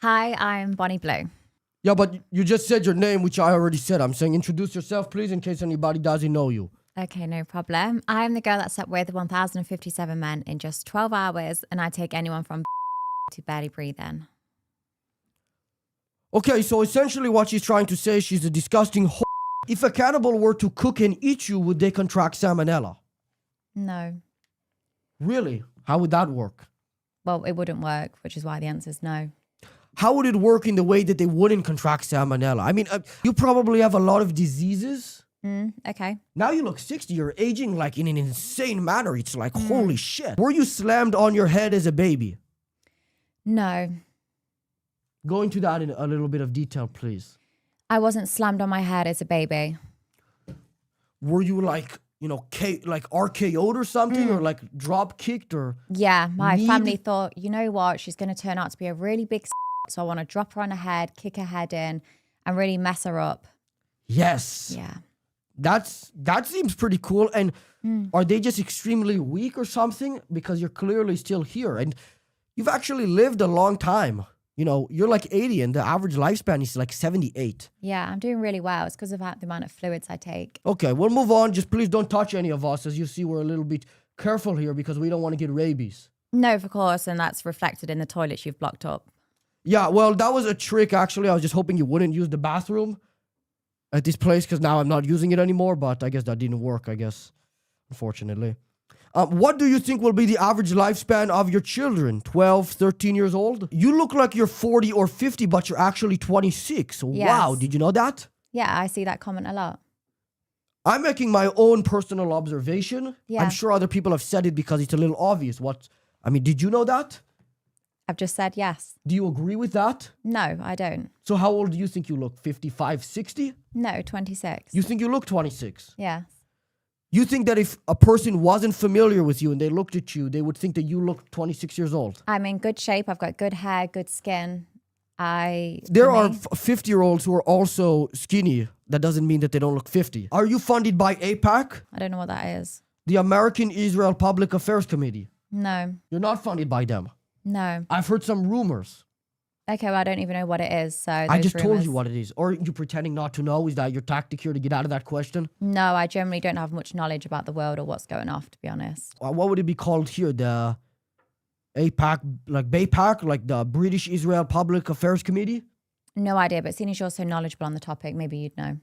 Hi, I'm Bonnie Blue. Yeah, but you just said your name, which I already said. I'm saying introduce yourself, please, in case anybody doesn't know you. Okay, no problem. I'm the girl that slept with 1,057 men in just 12 hours, and I take anyone from to barely breathe in. Okay, so essentially what she's trying to say is she's a disgusting whore. If a cannibal were to cook and eat you, would they contract salmonella? No. Really? How would that work? Well, it wouldn't work, which is why the answer is no. How would it work in the way that they wouldn't contract salmonella? I mean, you probably have a lot of diseases. Okay. Now you look 60. You're aging like in an insane manner. It's like, holy shit. Were you slammed on your head as a baby? No. Go into that in a little bit of detail, please. I wasn't slammed on my head as a baby. Were you like, like RKO'd or something, or like drop kicked or? Yeah, my family thought, you know what, she's going to turn out to be a really big so I want to drop her on her head, kick her head in, and really mess her up. Yes. Yeah. That seems pretty cool. And are they just extremely weak or something? Because you're clearly still here and you've actually lived a long time. You know, you're like 80 and the average lifespan is like 78. Yeah, I'm doing really well. It's because of the amount of fluids I take. Okay, we'll move on. Just please don't touch any of us. As you see, we're a little bit careful here because we don't want to get rabies. No, of course, and that's reflected in the toilets you've blocked up. Yeah, well, that was a trick, actually. I was just hoping you wouldn't use the bathroom at this place because now I'm not using it anymore, but I guess that didn't work, unfortunately. What do you think will be the average lifespan of your children? 12, 13 years old? You look like you're 40 or 50, but you're actually 26. Yes. Wow, did you know that? Yeah, I see that comment a lot. I'm making my own personal observation. Yeah. I'm sure other people have said it because it's a little obvious. Did you know that? I've just said yes. Do you agree with that? No, I don't. So how old do you think you look? 55, 60? No, 26. You think you look 26? Yes. You think that if a person wasn't familiar with you and they looked at you, they would think that you look 26 years old? I'm in good shape. I've got good hair, good skin. There are 50-year-olds who are also skinny. That doesn't mean that they don't look 50. Are you funded by AIPAC? I don't know what that is. The American Israel Public Affairs Committee? No. You're not funded by them? No. I've heard some rumors. Okay, well, I don't even know what it is. So I just told you what it is. Or you pretending not to know? Is that your tactic here to get out of that question? No, I generally don't have much knowledge about the world or what's going off, to be honest. What would it be called here? The AIPAC, like BAPAC, like the British Israel Public Affairs Committee? No idea, but seeing as you're so knowledgeable on the topic, maybe you'd know.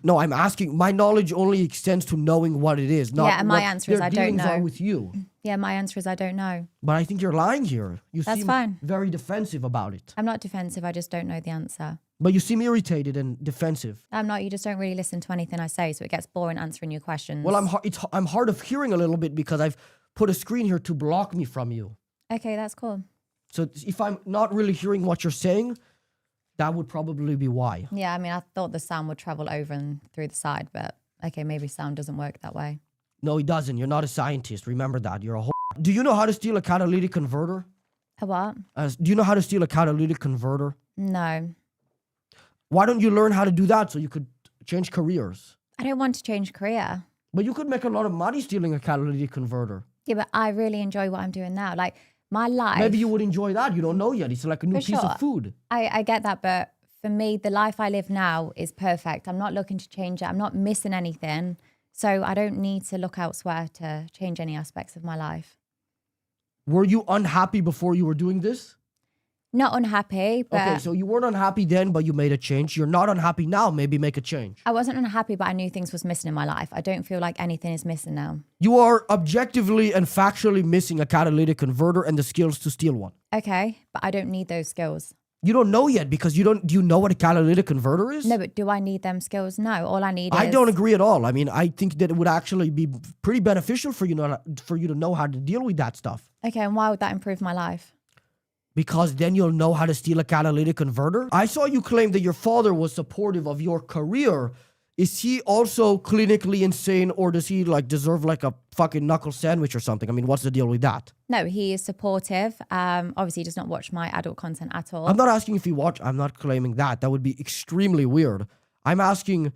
No, I'm asking. My knowledge only extends to knowing what it is. Not yeah, and my answer is I don't know. Are with you. Yeah, my answer is I don't know. But I think you're lying here. That's seem fine. Very defensive about it. I'm not defensive. I just don't know the answer. But you seem irritated and defensive. I'm not. You just don't really listen to anything I say, so it gets boring answering your questions. Well, I'm hard of hearing a little bit because I've put a screen here to block me from you. Okay, that's cool. So if I'm not really hearing what you're saying, that would probably be why. Yeah, I mean, I thought the sound would travel over and through the side, but okay, maybe sound doesn't work that way. No, it doesn't. You're not a scientist. Remember that. You're a whore. Do you know how to steal a catalytic converter? A what? Do you know how to steal a catalytic converter? No. Why don't you learn how to do that so you could change careers? I don't want to change career. But you could make a lot of money stealing a catalytic converter. Yeah, but I really enjoy what I'm doing now. Like, my life... Maybe you would enjoy that. You don't know yet. It's like a new piece of food. I get that, but for me, the life I live now is perfect. I'm not looking to change it. I'm not missing anything. So I don't need to look elsewhere to change any aspects of my life. Were you unhappy before you were doing this? Not unhappy, but... Okay, so you weren't unhappy then, but you made a change. You're not unhappy now, maybe make a change. I wasn't unhappy, but I knew things was missing in my life. I don't feel like anything is missing now. You are objectively and factually missing a catalytic converter and the skills to steal one. Okay, but I don't need those skills. You don't know yet because do you know what a catalytic converter is? No, but do I need them skills? No, all I need is... I don't agree at all. I mean, I think that it would actually be pretty beneficial for you to know how to deal with that stuff. Okay, and why would that improve my life? Because then you'll know how to steal a catalytic converter. I saw you claim that your father was supportive of your career. Is he also clinically insane, or does he deserve a fucking knuckle sandwich or something? I mean, what's the deal with that? No, he is supportive. Obviously, he does not watch my adult content at all. I'm not asking if he watch. I'm not claiming that. That would be extremely weird. I'm asking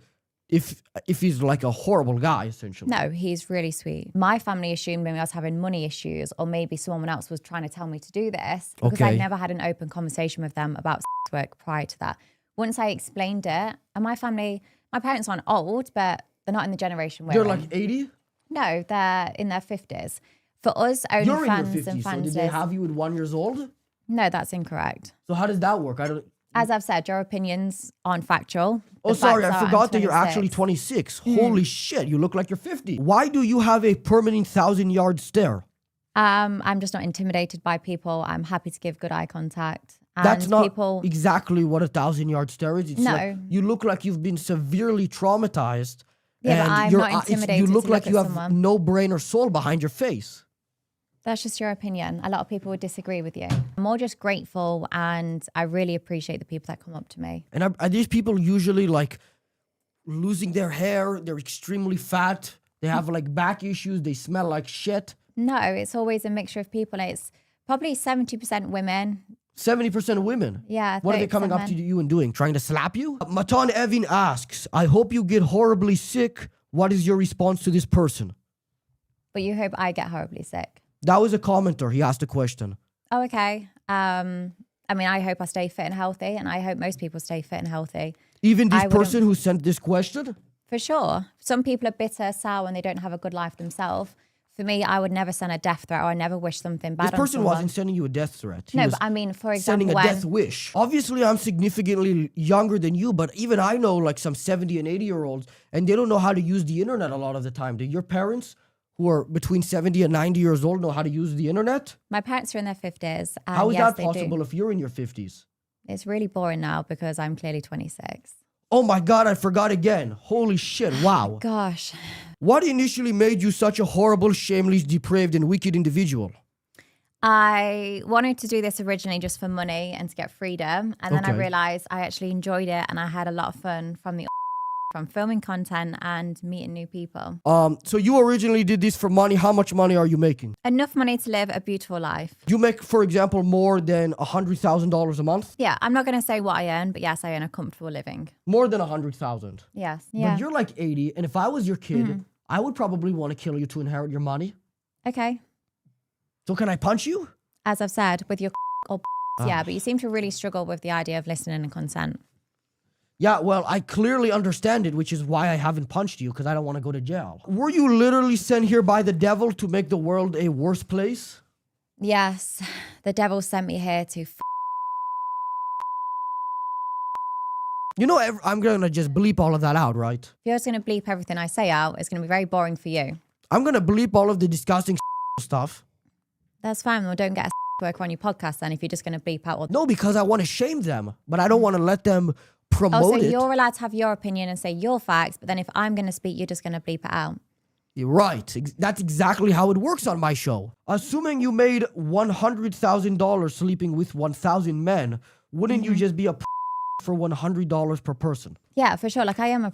if he's like a horrible guy, essentially. No, he's really sweet. My family assumed maybe I was having money issues, or maybe someone else was trying to tell me to do this, because Okay. I never had an open conversation with them about sex work prior to that. Once I explained it, and my parents aren't old, but they're not in the generation we're They're in. like 80? No, they're in their 50s. For us, You're in your OnlyFans 50s, and so fans did they have you at 1 year old? No, that's incorrect. So how does that work? I don't... As I've said, your opinions aren't factual. Oh, The sorry, facts I are forgot I'm that you're actually 26. 26. Holy shit, you look like you're 50. Why do you have a permanent 1,000-yard stare? I'm just not intimidated by people. I'm happy to give good eye contact. And That's not people, exactly what a 1,000-yard stare is. It's No. like you look like you've been severely traumatized. Yeah, but and I'm your not eye- it's- intimidated You look to like look you at have someone. no brain or soul behind your face. that's just your opinion. A lot of people would disagree with you. I'm more just grateful, and I really appreciate the people that come up to me. And are these people usually like losing their hair? They're extremely fat. They have like back issues. They smell like shit. No, it's always a mixture of people. It's probably 70% women. 70% of women. Yeah, What are they coming 30% up to men. you and doing? Trying to slap you? Matan Evin asks, I hope you get horribly sick. What is your response to this person? But you hope I get horribly sick. That was a commenter. He asked a question. Oh, okay. I mean, I hope I stay fit and healthy, and I hope most people stay fit and healthy. Even this I wouldn't- person who sent this question? For sure. Some people are bitter, sour, and they don't have a good life themselves. For me, I would never send a death threat, or I never wish something bad This on person someone. wasn't sending you a death threat. He No, was but I mean, for sending example, a death wish. Obviously, I'm significantly younger than you, but even I know like some 70 and 80-year-olds, and they don't know how to use the internet a lot of the time. Do your parents, who are between 70 and 90 years old, know how to use the internet? my parents are in their 50s. And How is yes, that they do. possible if you're in your 50s? It's really boring now because I'm clearly 26. Oh my God, I forgot again. Holy shit, wow. Gosh. What initially made you such a horrible, shameless, depraved, and wicked individual? I wanted to do this originally just for money and to get freedom. And then I Okay. realized I actually enjoyed it, and I had a lot of fun from filming content and meeting new people. So you originally did this for money. How much money are you making? Enough money to live a beautiful life. You make, for example, more than $100,000 a month? Yeah, I'm not going to say what I earn, but yes, I earn a comfortable living. More than 100,000. Yes. But Yeah. you're like 80, and if I was your kid, I would probably want to kill you to inherit your money. Okay. So can I punch you? As I've said, with your or Ah. yeah, but you seem to really struggle with the idea of listening and consent. Yeah, well, I clearly understand it, which is why I haven't punched you, because I don't want to go to jail. Were you literally sent here by the devil to make the world a worse place? Yes, the devil sent me here to You know, I'm going to just bleep all of that out, right? If you're just going to bleep everything I say out, it's going to be very boring for you. I'm going to bleep all of the disgusting stuff. That's fine. Well, don't get a worker on your podcast then if you're just going to bleep out all No, because I want to shame them, but I don't want to let them promote Oh, so it. you're allowed to have your opinion and say your facts, but then if I'm going to speak, you're just going to bleep it out. You're right. That's exactly how it works on my show. Assuming you made $100,000 sleeping with 1,000 men, wouldn't you just be a for $100 per person? Yeah, for sure. Like I am a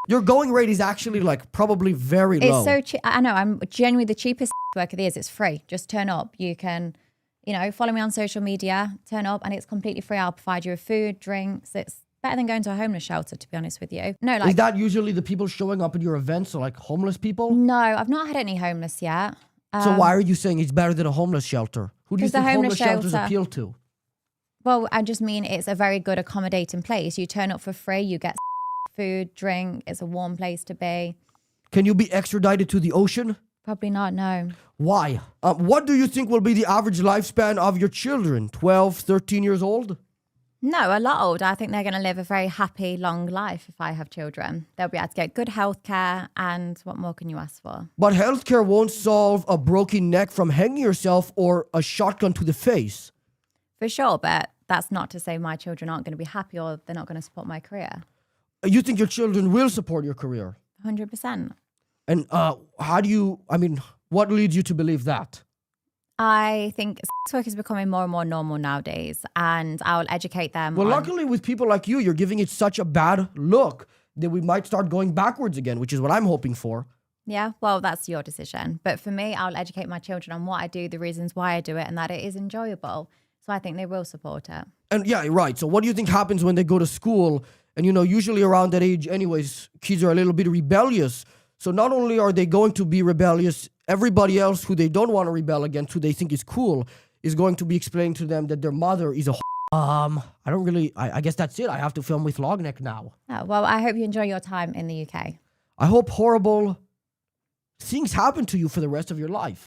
Your going rate is actually like probably very low. It's so cheap. I know. I'm genuinely the cheapest worker there is. It's free. Just turn up. You can, follow me on social media, turn up, and it's completely free. I'll provide you with food, drinks. It's better than going to a homeless shelter, to be honest with you. No, Is like, that usually the people showing up at your events, so like homeless people? no, I've not had any homeless yet. So why are you saying it's better than a homeless shelter? Who do you 'Cause the think homeless homeless shelters shelter- appeal to? Well, I just mean it's a very good accommodating place. You turn up for free, you get food, drink. It's a warm place to be. Can you be extradited to the ocean? Probably not, no. Why? What do you think will be the average lifespan of your children? 12, 13 years old? No, a lot older. I think they're going to live a very happy, long life if I have children. They'll be able to get good health care, and what more can you ask for? But healthcare won't solve a broken neck from hanging yourself or a shotgun to the face. For sure, but that's not to say my children aren't going to be happy or they're not going to support my career. You think your children will support your career? 100%. And what leads you to believe that? I think sex work is becoming more and more normal nowadays, and I'll educate them. Well, on- luckily with people like you're giving it such a bad look that we might start going backwards again, which is what I'm hoping for. Yeah, well, that's your decision. But for me, I'll educate my children on what I do, the reasons why I do it, and that it is enjoyable. So I think they will support it. And yeah, right. So what do you think happens when they go to school And, usually around that age anyways, kids are a little bit rebellious. So not only are they going to be rebellious, everybody else who they don't want to rebel against, who they think is cool, is going to be explaining to them that their mother is a I guess that's it. I have to film with Logneck now. Oh, well, I hope you enjoy your time in the UK. I hope horrible things happen to you for the rest of your life.